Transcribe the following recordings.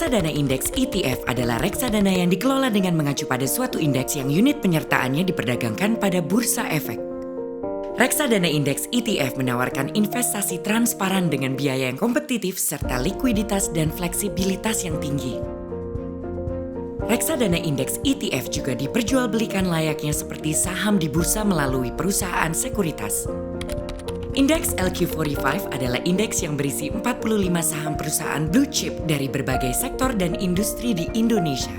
Reksadana Indeks ETF adalah reksadana yang dikelola dengan mengacu pada suatu indeks yang unit penyertaannya diperdagangkan pada bursa efek. Reksadana Indeks ETF menawarkan investasi transparan dengan biaya yang kompetitif serta likuiditas dan fleksibilitas yang tinggi. Reksadana Indeks ETF juga diperjualbelikan layaknya seperti saham di bursa melalui perusahaan sekuritas. Indeks LQ45 adalah indeks yang berisi 45 saham perusahaan blue chip dari berbagai sektor dan industri di Indonesia.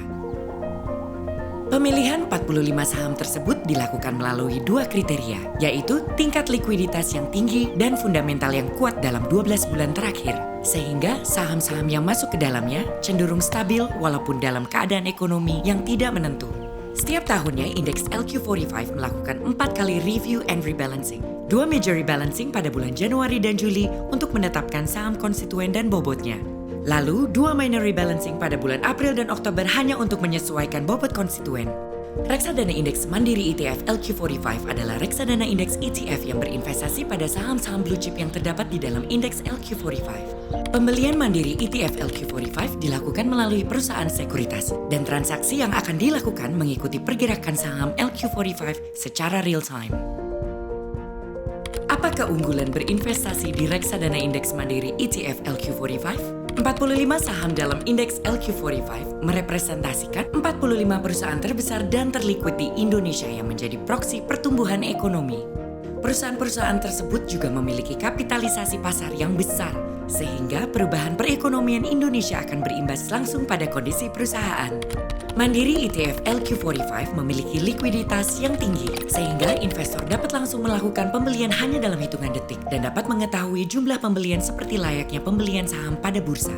Pemilihan 45 saham tersebut dilakukan melalui dua kriteria, yaitu tingkat likuiditas yang tinggi dan fundamental yang kuat dalam 12 bulan terakhir, sehingga saham-saham yang masuk ke dalamnya cenderung stabil walaupun dalam keadaan ekonomi yang tidak menentu. Setiap tahunnya, indeks LQ45 melakukan 4 kali review and rebalancing. 2 major rebalancing pada bulan Januari dan Juli untuk menetapkan saham konstituen dan bobotnya. Lalu, 2 minor rebalancing pada bulan April dan Oktober hanya untuk menyesuaikan bobot konstituen. Reksadana Indeks Mandiri ETF LQ45 adalah reksadana indeks ETF yang berinvestasi pada saham-saham blue chip yang terdapat di dalam indeks LQ45. Pembelian mandiri ETF LQ45 dilakukan melalui perusahaan sekuritas dan transaksi yang akan dilakukan mengikuti pergerakan saham LQ45 secara real time. Apa keunggulan berinvestasi di reksadana indeks mandiri ETF LQ45? 45 saham dalam indeks LQ45 merepresentasikan 45 perusahaan terbesar dan terliquid di Indonesia yang menjadi proksi pertumbuhan ekonomi. Perusahaan-perusahaan tersebut juga memiliki kapitalisasi pasar yang besar, sehingga perubahan perekonomian Indonesia akan berimbas langsung pada kondisi perusahaan. Mandiri ETF LQ45 memiliki likuiditas yang tinggi, sehingga investor dapat langsung melakukan pembelian hanya dalam hitungan detik dan dapat mengetahui jumlah pembelian seperti layaknya pembelian saham pada bursa.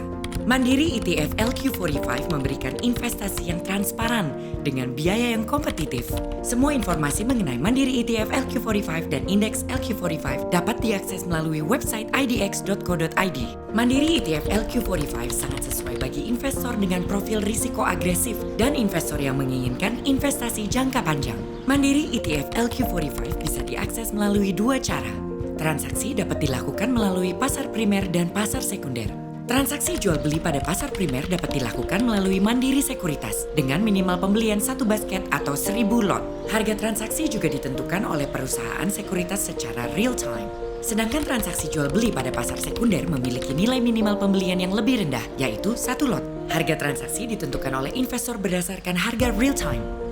Mandiri ETF LQ45 memberikan investasi yang transparan dengan biaya yang kompetitif. Semua informasi mengenai Mandiri ETF LQ45 dan indeks LQ45 dapat diakses melalui website idx.co.id. Mandiri ETF LQ45 sangat sesuai bagi investor dengan profil risiko agresif dan investor yang menginginkan investasi jangka panjang. Mandiri ETF LQ45 bisa diakses melalui dua cara. Transaksi dapat dilakukan melalui pasar primer dan pasar sekunder. Transaksi jual beli pada pasar primer dapat dilakukan melalui Mandiri Sekuritas dengan minimal pembelian 1 basket atau 1000 lot. Harga transaksi juga ditentukan oleh perusahaan sekuritas secara real time. Sedangkan transaksi jual beli pada pasar sekunder memiliki nilai minimal pembelian yang lebih rendah, yaitu 1 lot. Harga transaksi ditentukan oleh investor berdasarkan harga real time.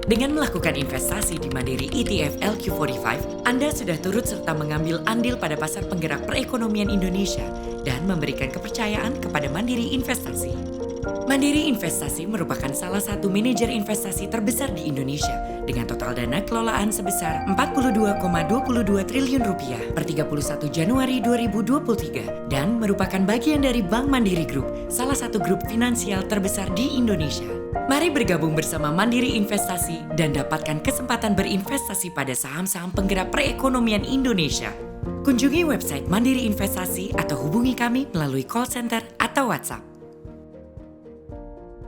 Dengan melakukan investasi di Mandiri ETF LQ45, Anda sudah turut serta mengambil andil pada pasar penggerak perekonomian Indonesia dan memberikan kepercayaan kepada Mandiri Investasi. Mandiri Investasi merupakan salah satu manajer investasi terbesar di Indonesia dengan total dana kelolaan sebesar Rp42,22 triliun per 31 Januari 2023 dan merupakan bagian dari Bank Mandiri Group, salah satu grup finansial terbesar di Indonesia. Mari bergabung bersama Mandiri Investasi dan dapatkan kesempatan berinvestasi pada saham-saham penggerak perekonomian Indonesia. Kunjungi website Mandiri Investasi atau hubungi kami melalui call center atau WhatsApp.